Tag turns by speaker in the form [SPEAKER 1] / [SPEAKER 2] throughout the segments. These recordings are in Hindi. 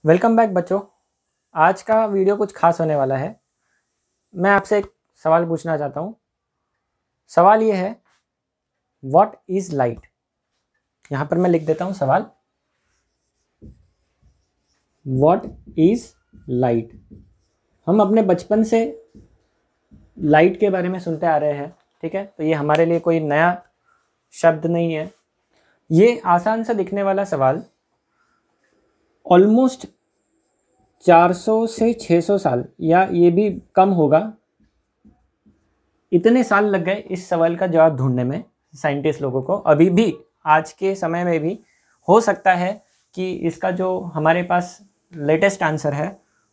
[SPEAKER 1] वेलकम बैक बच्चों। आज का वीडियो कुछ खास होने वाला है। मैं आपसे एक सवाल पूछना चाहता हूँ। सवाल ये है, व्हाट इज़ लाइट। यहाँ पर मैं लिख देता हूँ सवाल, व्हाट इज़ लाइट। हम अपने बचपन से लाइट के बारे में सुनते आ रहे हैं, ठीक है। तो ये हमारे लिए कोई नया शब्द नहीं है। ये आसान सा दिखने वाला सवाल ऑलमोस्ट 400 से 600 साल या ये भी कम होगा, इतने साल लग गए इस सवाल का जवाब ढूंढने में साइंटिस्ट लोगों को। अभी भी आज के समय में भी हो सकता है कि इसका जो हमारे पास लेटेस्ट आंसर है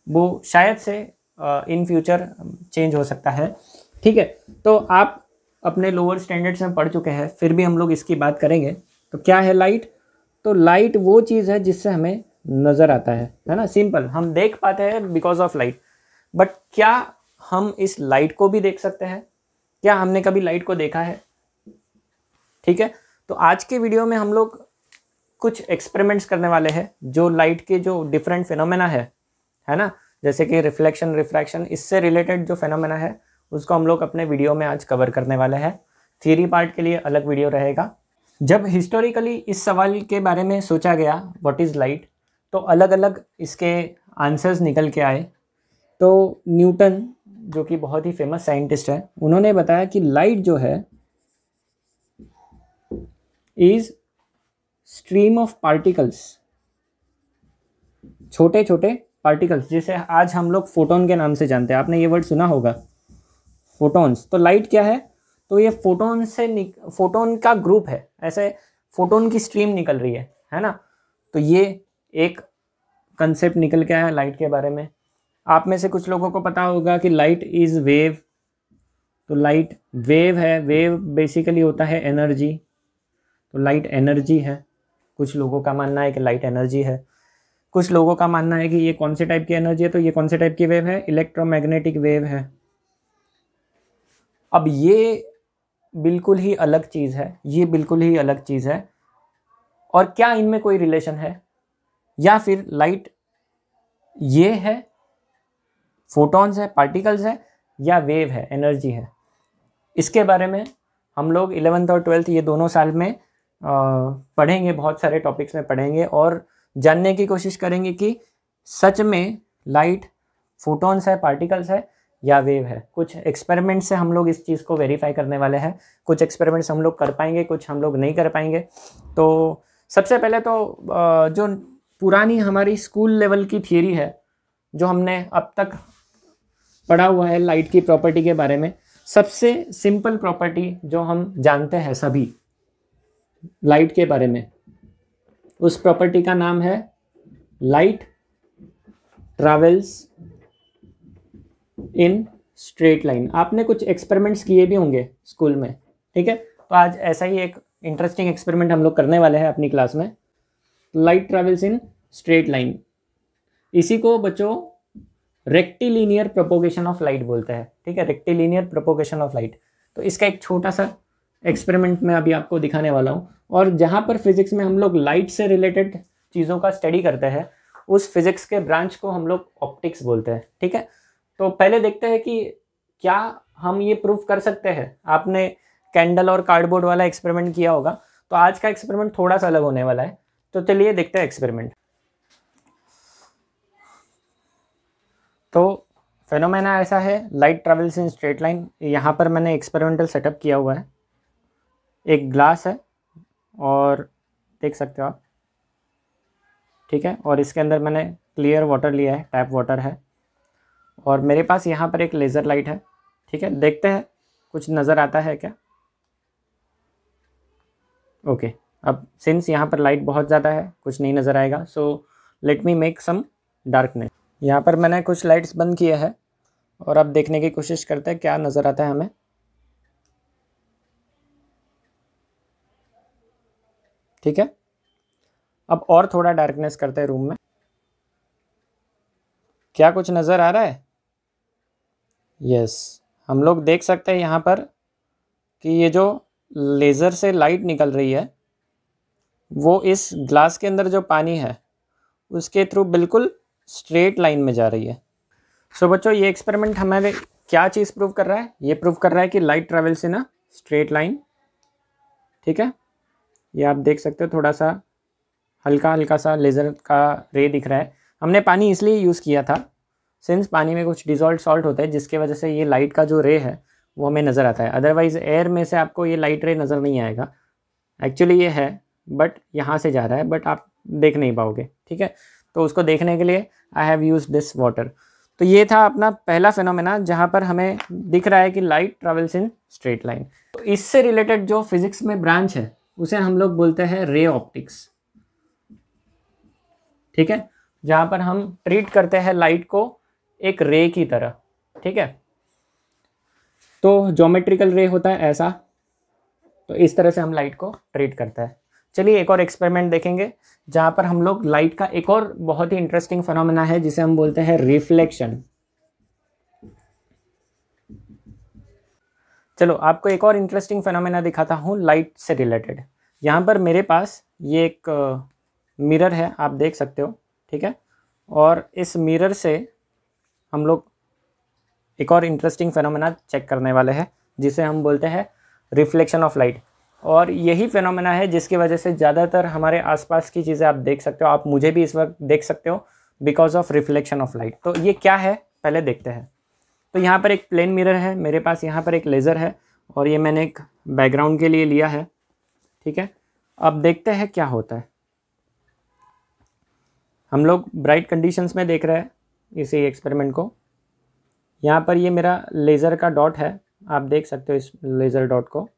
[SPEAKER 1] वो शायद से इन फ्यूचर चेंज हो सकता है, ठीक है। तो आप अपने लोअर स्टैंडर्ड्स में पढ़ चुके हैं, फिर भी हम लोग इसकी बात करेंगे। तो क्या है लाइट? तो लाइट वो चीज़ है जिससे हमें नज़र आता है ना। सिंपल, हम देख पाते हैं बिकॉज ऑफ लाइट। बट क्या हम इस लाइट को भी देख सकते हैं? क्या हमने कभी लाइट को देखा है? ठीक है। तो आज के वीडियो में हम लोग कुछ एक्सपेरिमेंट्स करने वाले हैं जो लाइट के जो डिफरेंट फिनोमेना है ना, जैसे कि रिफ्लेक्शन, रिफ्रैक्शन, इससे रिलेटेड जो फिनोमेना है उसको हम लोग अपने वीडियो में आज कवर करने वाले हैं। थियरी पार्ट के लिए अलग वीडियो रहेगा। जब हिस्टोरिकली इस सवाल के बारे में सोचा गया व्हाट इज़ लाइट, तो अलग अलग इसके आंसर्स निकल के आए। तो न्यूटन, जो कि बहुत ही फेमस साइंटिस्ट है, उन्होंने बताया कि लाइट जो है इज स्ट्रीम ऑफ पार्टिकल्स, छोटे छोटे पार्टिकल्स, जिसे आज हम लोग फोटोन के नाम से जानते हैं। आपने ये वर्ड सुना होगा, फोटोन्स। तो लाइट क्या है? तो ये फोटोन का ग्रुप है, ऐसे फोटोन की स्ट्रीम निकल रही है ना। तो ये एक कंसेप्ट निकल के आया लाइट के बारे में। आप में से कुछ लोगों को पता होगा कि लाइट इज़ वेव। तो लाइट वेव है, वेव बेसिकली होता है एनर्जी। तो लाइट एनर्जी है। कुछ लोगों का मानना है कि लाइट एनर्जी है। कुछ लोगों का मानना है कि ये कौन से टाइप की एनर्जी है, तो ये कौन से टाइप की वेव है? इलेक्ट्रोमैग्नेटिक वेव है। अब ये बिल्कुल ही अलग चीज़ है, ये बिल्कुल ही अलग चीज़ है। और क्या इनमें कोई रिलेशन है, या फिर लाइट ये है, फोटॉन्स है, पार्टिकल्स है, या वेव है, एनर्जी है? इसके बारे में हम लोग 11th और 12th ये दोनों साल में पढ़ेंगे, बहुत सारे टॉपिक्स में पढ़ेंगे और जानने की कोशिश करेंगे कि सच में लाइट फोटॉन्स है, पार्टिकल्स है, या वेव है। कुछ एक्सपेरिमेंट से हम लोग इस चीज़ को वेरीफाई करने वाले हैं। कुछ एक्सपेरिमेंट्स हम लोग कर पाएंगे, कुछ हम लोग नहीं कर पाएंगे। तो सबसे पहले तो जो पुरानी हमारी स्कूल लेवल की थियरी है, जो हमने अब तक पढ़ा हुआ है लाइट की प्रॉपर्टी के बारे में, सबसे सिंपल प्रॉपर्टी जो हम जानते हैं सभी लाइट के बारे में, उस प्रॉपर्टी का नाम है light travels in straight line. आपने कुछ एक्सपेरिमेंट्स किए भी होंगे स्कूल में, ठीक है। तो आज ऐसा ही एक इंटरेस्टिंग एक्सपेरिमेंट हम लोग करने वाले हैं अपनी क्लास में। Light travels in straight line, इसी को बच्चों रेक्टिलिनियर प्रोपोगेशन ऑफ लाइट बोलते हैं, ठीक है। Rectilinear propagation of light. तो इसका एक छोटा सा एक्सपेरिमेंट मैं अभी आपको दिखाने वाला हूँ। और जहाँ पर फिजिक्स में हम लोग लाइट से रिलेटेड चीज़ों का स्टडी करते हैं, उस फिजिक्स के ब्रांच को हम लोग ऑप्टिक्स बोलते हैं, ठीक है। तो पहले देखते हैं कि क्या हम ये प्रूफ कर सकते हैं। आपने कैंडल और कार्डबोर्ड वाला एक्सपेरिमेंट किया होगा, तो आज का एक्सपेरिमेंट थोड़ा सा अलग होने वाला है। तो चलिए देखते हैं एक्सपेरिमेंट। तो फेनोमेना ऐसा है, light travels in straight line. यहाँ पर मैंने एक्सपेरिमेंटल सेटअप किया हुआ है। एक ग्लास है और देख सकते हो आप, ठीक है। और इसके अंदर मैंने क्लियर वाटर लिया है, टैप वाटर है। और मेरे पास यहाँ पर एक लेज़र लाइट है, ठीक है। देखते हैं कुछ नज़र आता है क्या। ओके, अब सिंस यहाँ पर लाइट बहुत ज़्यादा है, कुछ नहीं नज़र आएगा। So let me make some darkness. यहाँ पर मैंने कुछ लाइट्स बंद किए हैं और अब देखने की कोशिश करते हैं क्या नज़र आता है हमें। ठीक है, अब और थोड़ा डार्कनेस करते हैं रूम में। क्या कुछ नज़र आ रहा है? यस, हम लोग देख सकते हैं यहाँ पर कि ये जो लेज़र से लाइट निकल रही है वो इस ग्लास के अंदर जो पानी है उसके थ्रू बिल्कुल स्ट्रेट लाइन में जा रही है। सो बच्चों, ये एक्सपेरिमेंट हमारे क्या चीज़ प्रूव कर रहा है? ये प्रूव कर रहा है कि light travels in a straight line. ठीक है, ये आप देख सकते हो, थोड़ा सा हल्का हल्का सा लेज़र का रे दिख रहा है। हमने पानी इसलिए यूज़ किया था सिंस पानी में कुछ डिजॉल्व सॉल्ट होता है, जिसके वजह से ये लाइट का जो रे है वो हमें नज़र आता है। अदरवाइज़ एयर में से आपको ये लाइट रे नज़र नहीं आएगा। एक्चुअली ये है, बट यहाँ से जा रहा है, बट आप देख नहीं पाओगे। ठीक है, तो उसको देखने के लिए I have use this water. तो ये था अपना पहला फिनोमेना जहाँ पर हमें दिख रहा है कि light travels in straight line. तो इससे रिलेटेड जो फिजिक्स में ब्रांच है उसे हम लोग बोलते हैं रे ऑप्टिक्स। ठीक है, जहाँ पर हम ट्रीट करते हैं लाइट को एक रे की तरह। ठीक है, तो ज्योमेट्रिकल रे होता है ऐसा, तो इस तरह से हम लाइट को ट्रीट करते हैं। चलिए एक और एक्सपेरिमेंट देखेंगे जहाँ पर हम लोग लाइट का एक और बहुत ही इंटरेस्टिंग फिनोमेना है जिसे हम बोलते हैं रिफ्लेक्शन। चलो आपको एक और इंटरेस्टिंग फिनोमेना दिखाता हूँ लाइट से रिलेटेड। यहाँ पर मेरे पास ये एक मिरर है, आप देख सकते हो। ठीक है, और इस मिरर से हम लोग एक और इंटरेस्टिंग फिनोमेना चेक करने वाले हैं जिसे हम बोलते हैं रिफ्लेक्शन ऑफ लाइट। और यही फिनोमेना है जिसकी वजह से ज़्यादातर हमारे आसपास की चीज़ें आप देख सकते हो, आप मुझे भी इस वक्त देख सकते हो, because of reflection of light. तो ये क्या है पहले देखते हैं। तो यहाँ पर एक प्लेन मिरर है मेरे पास, यहाँ पर एक लेज़र है और ये मैंने एक बैकग्राउंड के लिए लिया है। ठीक है, अब देखते हैं क्या होता है। हम लोग ब्राइट कंडीशंस में देख रहे हैं इसी एक्सपेरिमेंट को। यहाँ पर ये मेरा लेज़र का डॉट है, आप देख सकते हो इस लेज़र डॉट को।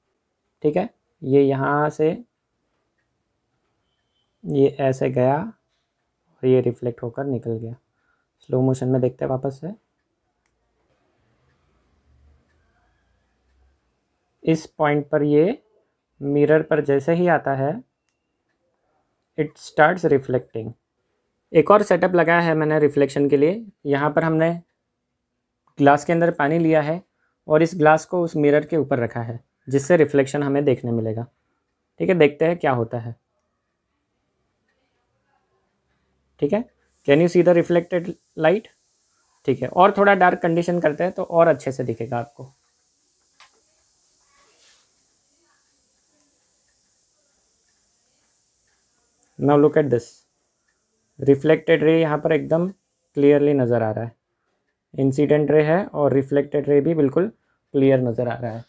[SPEAKER 1] ठीक है, ये यहाँ से ये ऐसे गया और ये रिफ्लेक्ट होकर निकल गया। स्लो मोशन में देखते हैं वापस से। इस पॉइंट पर ये मिरर पर जैसे ही आता है इट स्टार्ट्स रिफ्लेक्टिंग। एक और सेटअप लगाया है मैंने रिफ्लेक्शन के लिए। यहाँ पर हमने ग्लास के अंदर पानी लिया है और इस ग्लास को उस मिरर के ऊपर रखा है जिससे रिफ्लेक्शन हमें देखने मिलेगा। ठीक है, देखते हैं क्या होता है। ठीक है, can you see the reflected light? ठीक है, और थोड़ा डार्क कंडीशन करते हैं तो और अच्छे से दिखेगा आपको। Now look at this, reflected ray यहाँ पर एकदम क्लियरली नज़र आ रहा है। इंसिडेंट रे है और रिफ्लेक्टेड रे भी बिल्कुल क्लियर नज़र आ रहा है।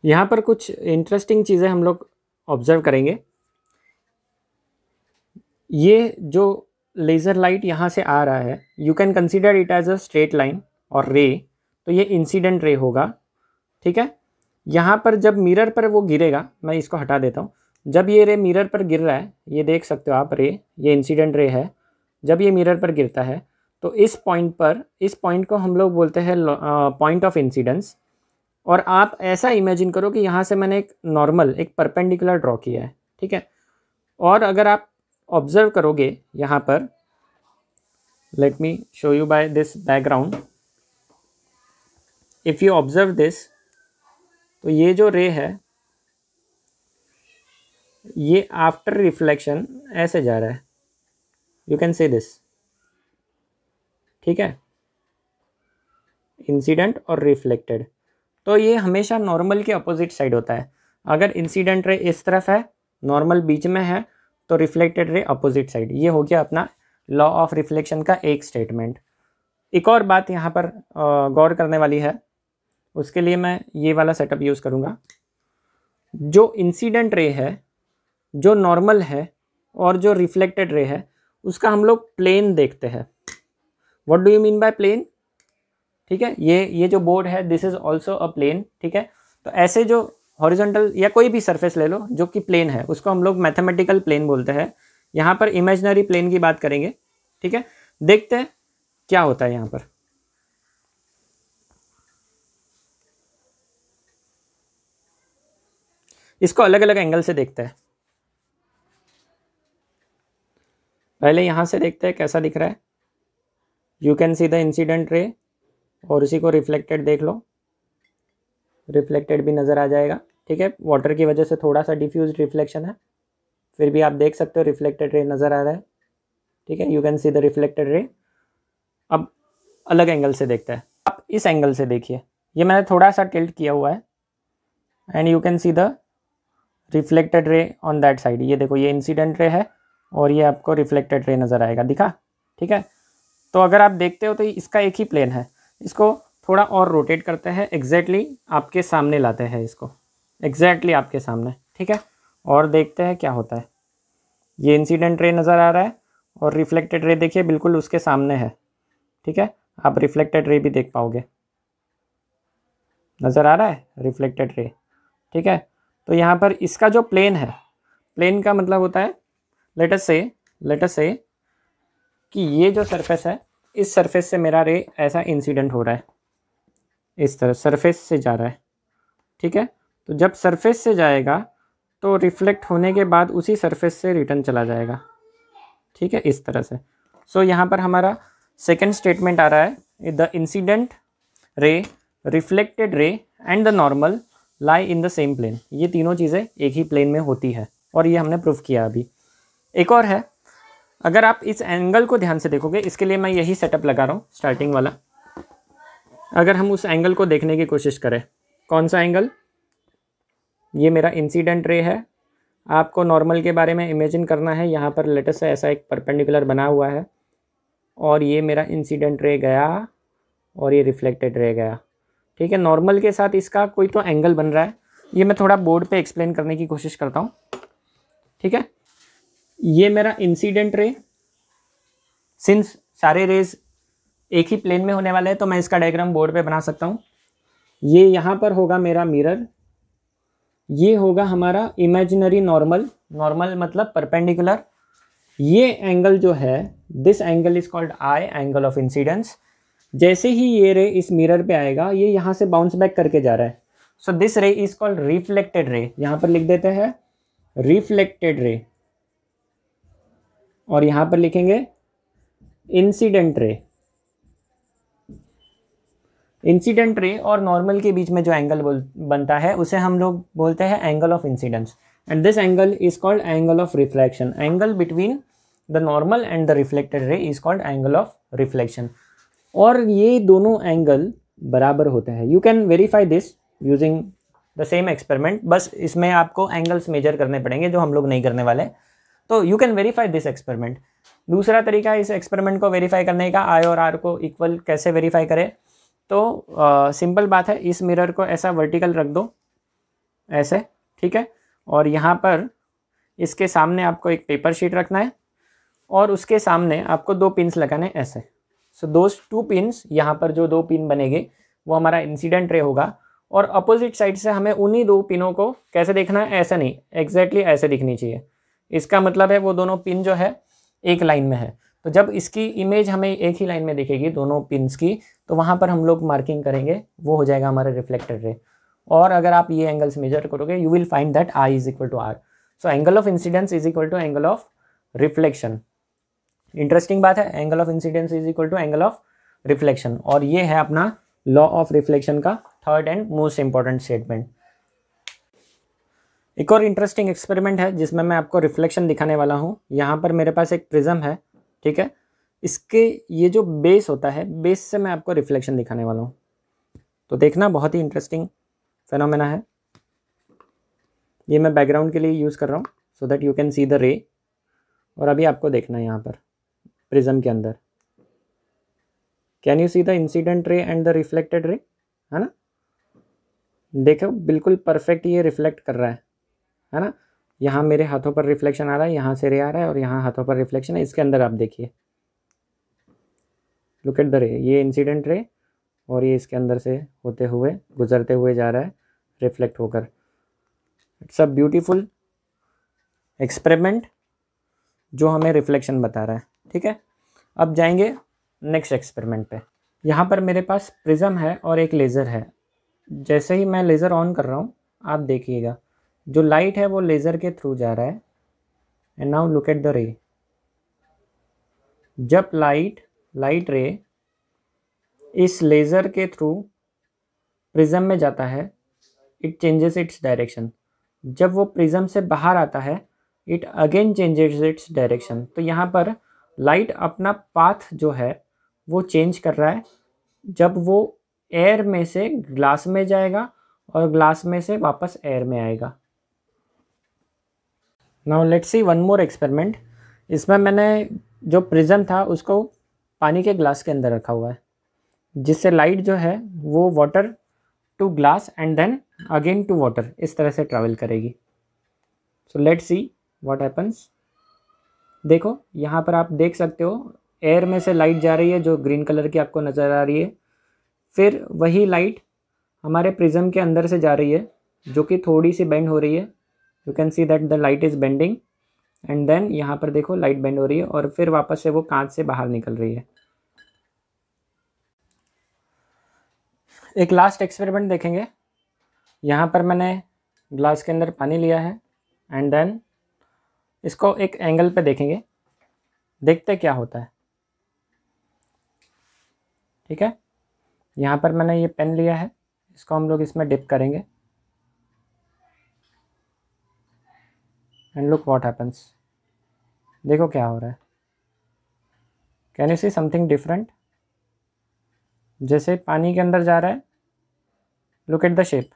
[SPEAKER 1] यहाँ पर कुछ इंटरेस्टिंग चीज़ें हम लोग ऑब्जर्व करेंगे। ये जो लेज़र लाइट यहाँ से आ रहा है, you can consider it as a straight line और रे, तो ये इंसिडेंट रे होगा। ठीक है, यहाँ पर जब मिरर पर वो गिरेगा, मैं इसको हटा देता हूँ। जब ये रे मिरर पर गिर रहा है, ये देख सकते हो आप रे, ये इंसिडेंट रे है। जब ये मिरर पर गिरता है तो इस पॉइंट पर, इस पॉइंट को हम लोग बोलते हैं पॉइंट ऑफ इंसिडेंस। और आप ऐसा इमेजिन करो कि यहाँ से मैंने एक नॉर्मल, एक परपेंडिकुलर ड्रॉ किया है। ठीक है, और अगर आप ऑब्जर्व करोगे यहाँ पर, let me show you by this background. If you observe this, तो ये जो रे है ये आफ्टर रिफ्लेक्शन ऐसे जा रहा है, यू कैन से दिस। ठीक है, इंसिडेंट और रिफ्लेक्टेड, तो ये हमेशा नॉर्मल के अपोजिट साइड होता है। अगर इंसिडेंट रे इस तरफ है, नॉर्मल बीच में है, तो रिफ्लेक्टेड रे अपोजिट साइड। ये हो गया अपना लॉ ऑफ रिफ्लेक्शन का एक स्टेटमेंट। एक और बात यहाँ पर गौर करने वाली है, उसके लिए मैं ये वाला सेटअप यूज़ करूँगा। जो इंसिडेंट रे है, जो नॉर्मल है और जो रिफ्लेक्टेड रे है, उसका हम लोग प्लेन देखते हैं। What do you mean by plane? ठीक है, ये जो बोर्ड है this is also a plane. ठीक है, तो ऐसे जो हॉरिजॉन्टल या कोई भी सरफेस ले लो जो कि प्लेन है, उसको हम लोग मैथमेटिकल प्लेन बोलते हैं। यहाँ पर इमेजिनरी प्लेन की बात करेंगे। ठीक है, देखते हैं क्या होता है यहाँ पर। इसको अलग अलग एंगल से देखते हैं। पहले यहाँ से देखते हैं कैसा दिख रहा है। You can see the incident रे और उसी को रिफ्लेक्टेड देख लो, रिफ्लेक्टेड भी नज़र आ जाएगा। ठीक है, वाटर की वजह से थोड़ा सा डिफ्यूज रिफ्लेक्शन है, फिर भी आप देख सकते हो रिफ्लेक्टेड रे नज़र आ रहा है, ठीक है, you can see the reflected ray. अब अलग एंगल से देखते हैं, आप इस एंगल से देखिए, ये मैंने थोड़ा सा टिल्ट किया हुआ है and you can see the reflected ray on that side. ये देखो, ये इंसिडेंट रे है और ये आपको रिफ्लेक्टेड रे नज़र आएगा, दिखा, ठीक है। तो अगर आप देखते हो तो इसका एक ही प्लेन है, इसको थोड़ा और रोटेट करते हैं, एग्जैक्टली आपके सामने लाते हैं इसको, एग्जैक्टली आपके सामने, ठीक है, और देखते हैं क्या होता है। ये इंसिडेंट रे नज़र आ रहा है और रिफ्लेक्टेड रे देखिए बिल्कुल उसके सामने है, ठीक है, आप रिफ्लेक्टेड रे भी देख पाओगे, नज़र आ रहा है रिफ्लेक्टेड रे, ठीक है। तो यहाँ पर इसका जो प्लेन है, प्लेन का मतलब होता है, लेट अस से कि ये जो सरफेस है, इस सरफेस से मेरा रे ऐसा इंसिडेंट हो रहा है, इस तरह सरफेस से जा रहा है, ठीक है। तो जब सरफेस से जाएगा तो रिफ्लेक्ट होने के बाद उसी सरफेस से रिटर्न चला जाएगा, ठीक है, इस तरह से। सो यहाँ पर हमारा सेकंड स्टेटमेंट आ रहा है, the incident ray, reflected ray and the normal lie in the same plane. ये तीनों चीज़ें एक ही प्लेन में होती है और ये हमने प्रूफ किया अभी। एक और है, अगर आप इस एंगल को ध्यान से देखोगे, इसके लिए मैं यही सेटअप लगा रहा हूँ स्टार्टिंग वाला। अगर हम उस एंगल को देखने की कोशिश करें, कौन सा एंगल, ये मेरा इंसिडेंट रे है, आपको नॉर्मल के बारे में इमेजिन करना है। यहाँ पर लेटर से ऐसा एक परपेंडिकुलर बना हुआ है और ये मेरा इंसिडेंट रे गया और ये रिफ्लेक्टेड रे गया, ठीक है। नॉर्मल के साथ इसका कोई तो एंगल बन रहा है, ये मैं थोड़ा बोर्ड पे एक्सप्लेन करने की कोशिश करता हूँ, ठीक है। ये मेरा इंसिडेंट रे, सिंस सारे रेज एक ही प्लेन में होने वाले हैं तो मैं इसका डायग्राम बोर्ड पे बना सकता हूँ। ये यहाँ पर होगा मेरा मिरर, ये होगा हमारा इमेजिनरी नॉर्मल, नॉर्मल मतलब परपेंडिकुलर। ये एंगल जो है, this angle is called I, angle of incidence. जैसे ही ये रे इस मिरर पे आएगा, ये यहाँ से बाउंस बैक करके जा रहा है, सो दिस रे इज कॉल्ड रिफ्लेक्टेड रे। यहाँ पर लिख देते हैं रिफ्लेक्टेड रे और यहाँ पर लिखेंगे इंसिडेंट रे। इंसिडेंट रे और नॉर्मल के बीच में जो एंगल बनता है उसे हम लोग बोलते हैं angle of incidence, and this angle is called angle of reflection. Angle between the normal and the reflected ray is called angle of reflection. और ये दोनों एंगल बराबर होते हैं। You can verify this using the same experiment, बस इसमें आपको एंगल्स मेजर करने पड़ेंगे जो हम लोग नहीं करने वाले। तो you can verify this experiment. दूसरा तरीका इस एक्सपेरिमेंट को वेरीफाई करने का, आई और आर को इक्वल कैसे वेरीफाई करें, तो सिंपल बात है, इस मिरर को ऐसा वर्टिकल रख दो, ऐसे, ठीक है, और यहाँ पर इसके सामने आपको एक पेपर शीट रखना है और उसके सामने आपको 2 पिन्स लगाने ऐसे। सो दोस 2 पिन्स, यहाँ पर जो 2 पिन बनेंगे वो हमारा इंसिडेंट रे होगा और अपोजिट साइड से हमें उन्हीं 2 पिनों को कैसे देखना है, ऐसा नहीं, एग्जैक्टली ऐसे दिखनी चाहिए। इसका मतलब है वो दोनों पिन जो है एक लाइन में है, तो जब इसकी इमेज हमें एक ही लाइन में दिखेगी दोनों पिन्स की, तो वहाँ पर हम लोग मार्किंग करेंगे, वो हो जाएगा हमारा रिफ्लेक्टेड रे। और अगर आप ये एंगल्स मेजर करोगे, you will find that I is equal to R. So angle of incidence is equal to angle of reflection. Interesting बात है, angle of incidence is equal to angle of reflection, और ये है अपना लॉ ऑफ रिफ्लेक्शन का third and most important statement. एक और इंटरेस्टिंग एक्सपेरिमेंट है जिसमें मैं आपको रिफ्लेक्शन दिखाने वाला हूँ। यहाँ पर मेरे पास एक प्रिज्म है, ठीक है, इसके ये जो बेस होता है, बेस से मैं आपको रिफ्लेक्शन दिखाने वाला हूँ। तो देखना, बहुत ही इंटरेस्टिंग फेनोमेना है। ये मैं बैकग्राउंड के लिए यूज़ कर रहा हूँ so that you can see the रे। और अभी आपको देखना है यहाँ पर प्रिज्म के अंदर, can you see the incident रे एंड द रिफ्लेक्टेड रे, है ना। देखो बिल्कुल परफेक्ट ये रिफ्लेक्ट कर रहा है ना। यहाँ मेरे हाथों पर रिफ्लेक्शन आ रहा है, यहाँ से रे आ रहा है और यहाँ हाथों पर रिफ्लेक्शन है। इसके अंदर आप देखिए, लुक एट द रे, ये इंसिडेंट रे और ये इसके अंदर से होते हुए गुजरते हुए जा रहा है रिफ्लेक्ट होकर। इट्स अ ब्यूटीफुल एक्सपेरिमेंट जो हमें रिफ्लेक्शन बता रहा है, ठीक है। अब जाएंगे नेक्स्ट एक्सपेरिमेंट पे। यहाँ पर मेरे पास प्रिज्म है और एक लेज़र है। जैसे ही मैं लेज़र ऑन कर रहा हूँ, आप देखिएगा जो लाइट है वो लेज़र के थ्रू जा रहा है। And now look at the रे। जब लाइट रे इस लेज़र के थ्रू प्रिज्म में जाता है, इट चेंजेस इट्स डायरेक्शन। जब वो प्रिज्म से बाहर आता है, it again changes its direction. तो यहाँ पर लाइट अपना पाथ जो है वो चेंज कर रहा है जब वो एयर में से ग्लास में जाएगा और ग्लास में से वापस एयर में आएगा। Now let's see one more experiment. इसमें मैंने जो प्रिज्म था उसको पानी के ग्लास के अंदर रखा हुआ है, जिससे लाइट जो है वो water to glass and then again to water इस तरह से ट्रैवल करेगी। So let's see what happens. देखो यहाँ पर आप देख सकते हो एयर में से लाइट जा रही है जो ग्रीन कलर की आपको नज़र आ रही है, फिर वही लाइट हमारे प्रिज्म के अंदर से जा रही है जो कि थोड़ी सी बेंड हो रही है। You can see that the light is bending and then यहाँ पर देखो लाइट बेंड हो रही है और फिर वापस से वो कांच से बाहर निकल रही है। एक लास्ट एक्सपेरिमेंट देखेंगे। यहाँ पर मैंने ग्लास के अंदर पानी लिया है एंड देन इसको एक एंगल पे देखेंगे, देखते क्या होता है। ठीक है, यहाँ पर मैंने ये पेन लिया है, इसको हम लोग इसमें डिप करेंगे एंड लुक व्हाट हैपन्स। देखो क्या हो रहा है। Can you see something different? जैसे पानी के अंदर जा रहा है, look at the shape.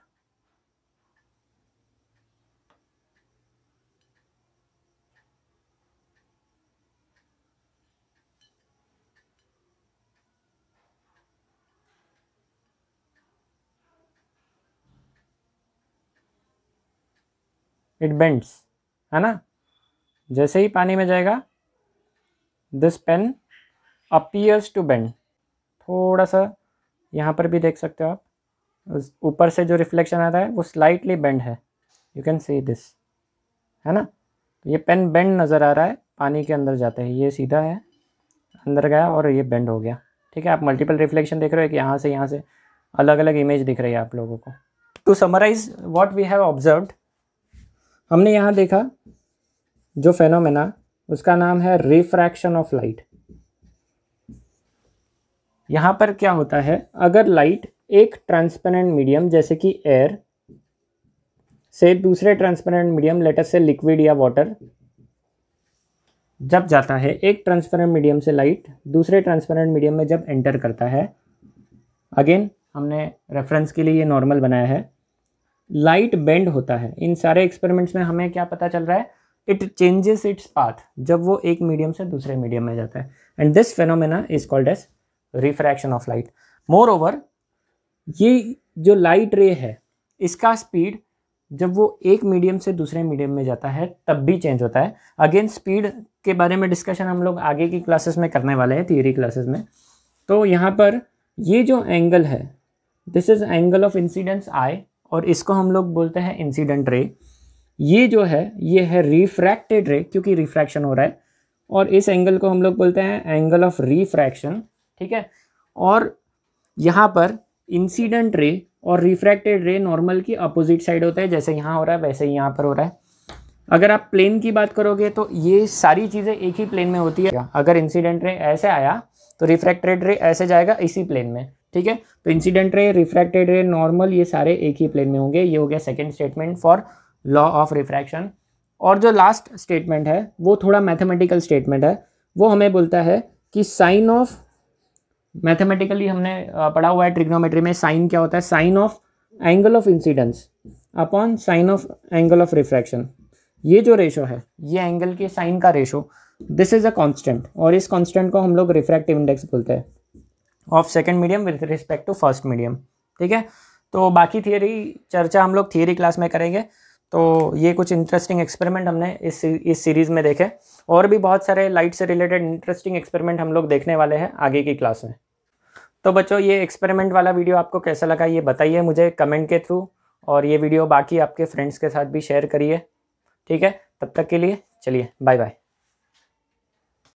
[SPEAKER 1] It bends, है ना। जैसे ही पानी में जाएगा this pen appears to bend. थोड़ा सा यहाँ पर भी देख सकते हो आप, ऊपर से जो रिफ्लेक्शन आता है वो स्लाइटली बेंड है। यू कैन सी दिस, है ना। ये पेन बेंड नज़र आ रहा है पानी के अंदर जाते ही। ये सीधा है, अंदर गया और ये बेंड हो गया। ठीक है, आप मल्टीपल रिफ्लेक्शन देख रहे हो कि यहाँ से अलग अलग इमेज दिख रही है आप लोगों को। To summarize what we have observed, हमने यहाँ देखा जो फेनोमेना उसका नाम है रिफ्रैक्शन ऑफ लाइट। यहाँ पर क्या होता है, अगर लाइट एक ट्रांसपेरेंट मीडियम जैसे कि एयर से दूसरे ट्रांसपेरेंट मीडियम लेट अस से लिक्विड या वाटर जब जाता है, एक ट्रांसपेरेंट मीडियम से लाइट दूसरे ट्रांसपेरेंट मीडियम में जब एंटर करता है, अगेन हमने रेफरेंस के लिए ये नॉर्मल बनाया है, लाइट बेंड होता है। इन सारे एक्सपेरिमेंट्स में हमें क्या पता चल रहा है, इट चेंजेस इट्स पाथ जब वो एक मीडियम से दूसरे मीडियम में जाता है and this phenomena is called as refraction of light. Moreover ये जो लाइट रे है इसका स्पीड जब वो एक मीडियम से दूसरे मीडियम में जाता है तब भी चेंज होता है। अगेन स्पीड के बारे में डिस्कशन हम लोग आगे की क्लासेस में करने वाले हैं, थियरी क्लासेस में। तो यहाँ पर ये जो एंगल है this is angle of incidence i और इसको हम लोग बोलते हैं इंसिडेंट रे। ये जो है ये है रिफ्रैक्टेड रे क्योंकि रिफ्रैक्शन हो रहा है, और इस एंगल को हम लोग बोलते हैं एंगल ऑफ रिफ्रैक्शन। ठीक है, और यहाँ पर इंसिडेंट रे और रिफ्रैक्टेड रे नॉर्मल की अपोजिट साइड होता है, जैसे यहाँ हो रहा है वैसे ही यहाँ पर हो रहा है। अगर आप प्लेन की बात करोगे तो ये सारी चीज़ें एक ही प्लेन में होती है। अगर इंसिडेंट रे ऐसे आया तो रिफ्रैक्टेड रे ऐसे जाएगा इसी प्लेन में। ठीक है, तो इंसिडेंट रे, रिफ्रैक्टेड रे, नॉर्मल ये सारे एक ही प्लेन में होंगे। ये हो गया second statement for law of refraction. और जो लास्ट स्टेटमेंट है वो थोड़ा मैथमेटिकल स्टेटमेंट है। वो हमें बोलता है कि साइन ऑफ, मैथमेटिकली हमने पढ़ा हुआ है ट्रिग्नोमेट्री में, साइन क्या होता है, sine of angle of incidence upon sine of angle of refraction. ये जो रेशो है, ये एंगल के साइन का ratio, this is a constant, और इस कांस्टेंट को हम लोग रिफ्रैक्टिव इंडेक्स बोलते हैं of second medium with respect to first medium. ठीक है, तो बाकी थियरी चर्चा हम लोग थियरी क्लास में करेंगे। तो ये कुछ इंटरेस्टिंग एक्सपेरिमेंट हमने इस सीरीज़ में देखे, और भी बहुत सारे लाइट से रिलेटेड इंटरेस्टिंग एक्सपेरिमेंट हम लोग देखने वाले हैं आगे की क्लास में। तो बच्चों, ये एक्सपेरिमेंट वाला वीडियो आपको कैसा लगा ये बताइए मुझे कमेंट के थ्रू, और ये वीडियो बाकी आपके फ्रेंड्स के साथ भी शेयर करिए। ठीक है, तब तक के लिए चलिए बाय बाय।